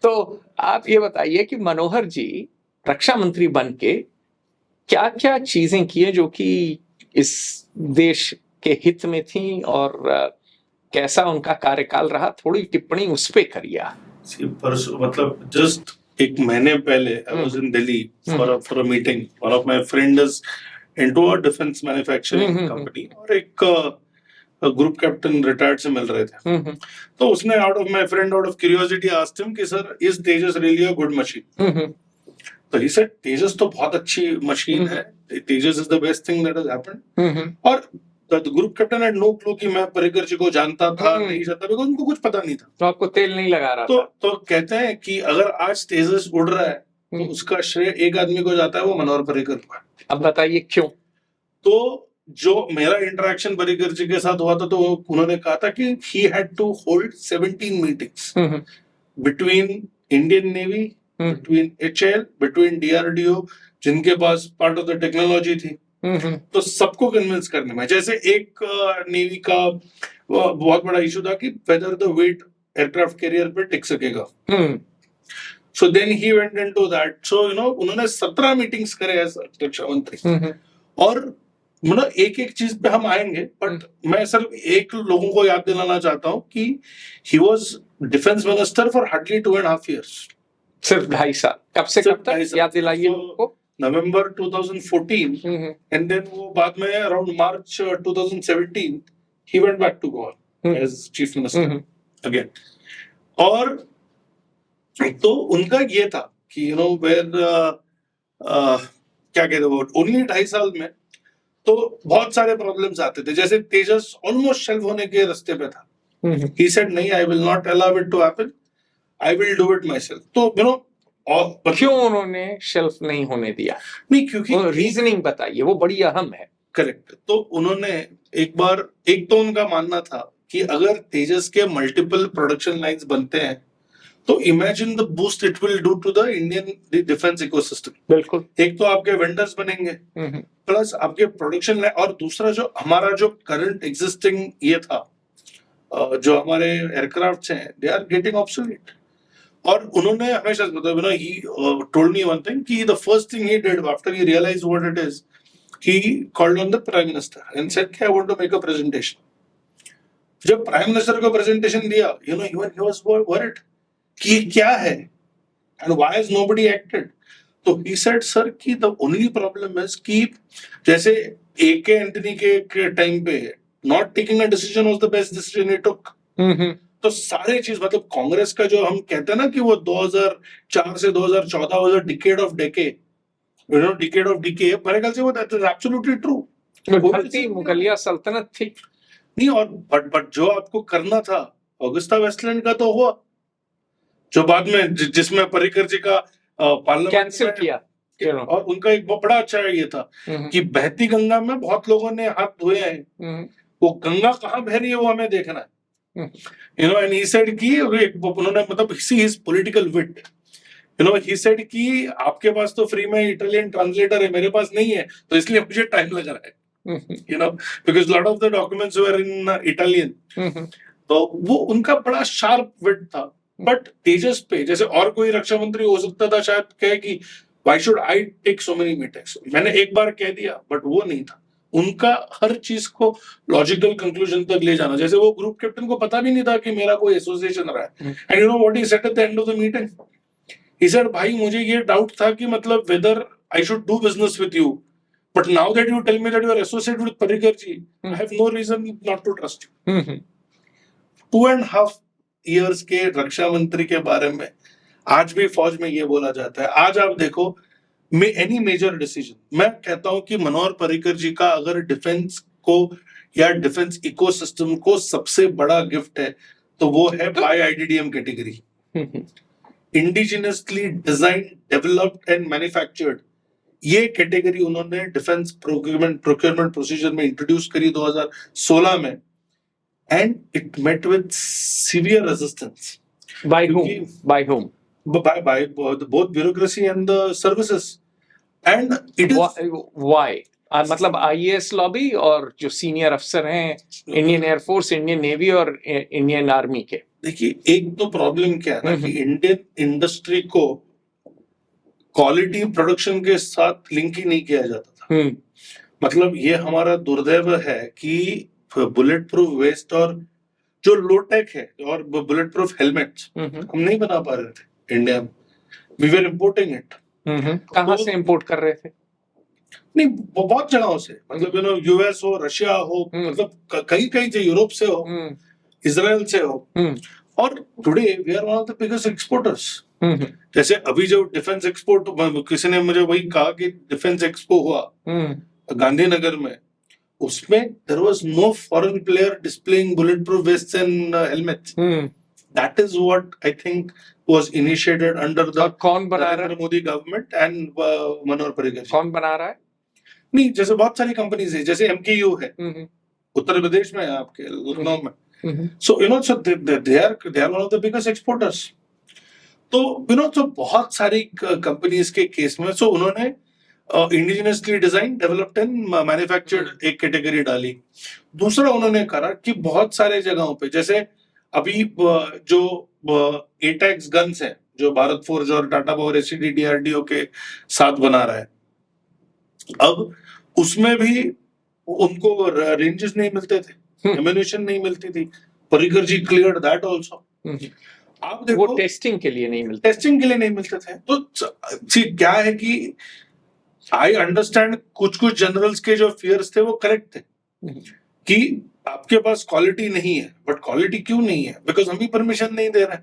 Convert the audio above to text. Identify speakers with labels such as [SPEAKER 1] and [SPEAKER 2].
[SPEAKER 1] तो आप ये बताइए कि मनोहर जी रक्षा मंत्री बन के क्या क्या चीजें की है जो कि इस देश के हित में थी, और कैसा उनका कार्यकाल रहा, थोड़ी टिप्पणी उस पे करिए आप।
[SPEAKER 2] परसों मतलब जस्ट एक महीने पहले I was in Delhi for a meeting. One of my friend is into a defence manufacturing company और एक ग्रुप कैप्टन रिटायर्ड से मिल रहे थे. तो उसने out of curiosity asked him कि sir is Tejas really a good machine. तो ही सेड तेजस तो बहुत अच्छी मशीन है, Tejas is the best thing that has happened. और the group captain had no clue कि मैं पर्रिकर जी को जानता था नहीं जानता, बिकॉज़ उनको कुछ पता नहीं था.
[SPEAKER 1] तो आपको तेल नहीं लगा रहा था.
[SPEAKER 2] तो कहते हैं कि अगर आज तेजस उड़ रहा है तो उसका श्रेय एक आदमी को जाता है, वो मनोहर पर्रिकर को.
[SPEAKER 1] अब बताइए क्यों.
[SPEAKER 2] तो जो मेरा इंटरेक्शन पर्रिकर जी के साथ हुआ था, तो उन्होंने कहा था कि he had to hold 17 meetings between Indian navy, between HAL, between DRDO, जिनके पास पार्ट ऑफ द टेक्नोलॉजी थी. तो सबको कन्विंस करने में, जैसे एक नेवी का बहुत बड़ा इशू था कि whether the weight aircraft carrier पे टिक सकेगा. So then he went into that. So उन्होंने 17 मीटिंग्स करे एज रक्षा मंत्री. और एक एक चीज पे हम आएंगे, बट मैं सिर्फ एक लोगों को याद दिलाना चाहता हूं कि he was defence minister for hardly 2.5 years.
[SPEAKER 1] सिर्फ 2.5 साल. कब से कब तक याद दिलाइए उनको.
[SPEAKER 2] नवंबर 2014 एंड देन वो बाद में around March 2017 he went back to Goa as chief minister again. और तो उनका ये था कि where क्या कहते वो ओनली 2.5 साल में तो बहुत सारे प्रॉब्लम्स आते थे. जैसे तेजस ऑलमोस्ट शेल्फ होने के रास्ते पे था. he said नहीं, I will not allow it to happen, I will do it myself. तो और
[SPEAKER 1] क्यों उन्होंने शेल्फ नहीं होने दिया.
[SPEAKER 2] नहीं, क्योंकि
[SPEAKER 1] रीजनिंग बताइए, वो बड़ी अहम है.
[SPEAKER 2] करेक्ट. तो उन्होंने एक तो उनका मानना था कि अगर तेजस के मल्टीपल प्रोडक्शन लाइंस बनते हैं तो imagine the boost it will do to the Indian defence ecosystem.
[SPEAKER 1] बिल्कुल.
[SPEAKER 2] एक तो आपके वेंडर्स बनेंगे, प्लस आपके प्रोडक्शन लाइन, और दूसरा जो हमारा जो करंट एग्जिस्टिंग ये था, जो हमारे एयरक्राफ्ट हैं, दे आर गेटिंग ऑब्सोलीट. और उन्होंने हमेशा मतलब ही टोल्ड मी वन थिंग कि the first thing he did after he realised what it is, he called on the prime minister and said I want to make a presentation. जब prime minister को presentation दिया, even he was worried कि क्या है and why has nobody acted. तो he said sir कि the only problem is कि जैसे AK एंटनी के टाइम पे not taking a decision was the best decision he took. तो सारे चीज मतलब कांग्रेस का जो हम कहते हैं ना कि वो 2004 से 2014 was a decade of decay. Decade of decay, मेरे ख्याल से वो that is absolutely true.
[SPEAKER 1] ढलती मुगलिया सल्तनत थी.
[SPEAKER 2] नहीं, और बट जो आपको करना था ऑगस्टा वेस्टलैंड का तो हुआ, जो बाद में जिसमें पर्रिकर जी का पार्लियामेंट
[SPEAKER 1] कैंसिल किया.
[SPEAKER 2] और उनका एक बहुत बड़ा अच्छा ये था कि बहती गंगा में बहुत लोगों ने हाथ धोए हैं, वो गंगा कहाँ बह रही है वो हमें देखना है. एंड ही सेड कि उन्होंने मतलब see his political wit. he said कि आपके पास तो फ्री में इटालियन ट्रांसलेटर है, मेरे पास नहीं है, तो इसलिए मुझे टाइम लग रहा है. because lot of the documents were in Italian. तो वो उनका बड़ा शार्प विट था. बट तेजस पे जैसे और कोई रक्षा मंत्री हो सकता था शायद कहे कि why should I take so many meetings. मैंने एक बार कह दिया, बट वो नहीं था. उनका हर चीज को लॉजिकल कंक्लूजन तक ले जाना. जैसे वो ग्रुप कैप्टन को पता भी नहीं था कि मेरा कोई एसोसिएशन रहा है. And what he said at the end of the meeting, he said भाई मुझे ये डाउट था कि मतलब whether I should do business with you, but now that you tell me that you are associated with Parrikar ji, I have no reason not to trust you. 2.5 years के रक्षा मंत्री के बारे में आज भी फौज में ये बोला जाता है. आज आप देखो एनी मेजर डिसीजन, मैं कहता हूं कि मनोहर पर्रिकर जी का अगर डिफेंस को या डिफेंस इकोसिस्टम को सबसे बड़ा गिफ्ट है तो वो है बाय IDDM कैटेगरी. Indigenously design, developed and manufactured, ये कैटेगरी उन्होंने डिफेंस प्रोक्योरमेंट प्रोसीजर में इंट्रोड्यूस करी 2016 में. And it met with severe resistance.
[SPEAKER 1] By whom?
[SPEAKER 2] By both bureaucracy and the services. And it is
[SPEAKER 1] why? मतलब IAS लॉबी और जो senior अफसर हैं इंडियन एयरफोर्स, इंडियन नेवी और इंडियन आर्मी के.
[SPEAKER 2] देखिए, एक तो प्रॉब्लम क्या है ना कि इंडियन इंडस्ट्री को क्वालिटी प्रोडक्शन के साथ लिंक ही नहीं किया जाता था। मतलब ये हमारा दुर्दैव है कि बुलेट प्रूफ वेस्ट और जो लो टेक है और बुलेट प्रूफ हेलमेट्स हम नहीं बना पा रहे थे इंडिया में। We were importing it.
[SPEAKER 1] कहाँ से इंपोर्ट कर रहे थे?
[SPEAKER 2] नहीं, बहुत जगहों से, मतलब यूएस हो, रशिया हो, मतलब कहीं कहीं से, यूरोप से हो, इजराइल से हो। और today we are one of the biggest exporters. जैसे अभी जो डिफेंस एक्सपोर्ट, किसी ने मुझे वही कहा कि डिफेंस एक्सपो हुआ गांधीनगर में, उसमें there was no foreign player displaying bullet proof vests and helmets. That is what I think was initiated under the Narendra Modi government and Manohar Parrikar.
[SPEAKER 1] कौन बना रहा है?
[SPEAKER 2] नहीं, जैसे बहुत सारी कंपनीज है, जैसे MKU है उत्तर प्रदेश में, आपके लखनऊ में। So so they are one of the biggest exporters. तो तो बहुत सारी कंपनीज के केस में सो उन्होंने indigenously design, developed and manufactured एक कैटेगरी डाली। दूसरा उन्होंने करा कि बहुत सारे जगहों पे, जैसे अभी जो एटैक्स गन्स हैं जो भारत फोर्ज और टाटा पावर SCD DRDO के साथ बना रहा है, अब उसमें भी उनको रेंजेस नहीं मिलते थे, एम्यूनिशन नहीं मिलती थी। पर्रिकर जी क्लियर्ड दैट आल्सो। आप देखो,
[SPEAKER 1] वो टेस्टिंग के लिए नहीं मिलते
[SPEAKER 2] थे। तो क्या है कि आई अंडरस्टैंड कुछ जनरल्स के जो फियर्स थे वो करेक्ट थे कि आपके पास क्वालिटी नहीं है, बट क्वालिटी क्यों नहीं है? बिकॉज हम ही परमिशन नहीं दे रहे हैं।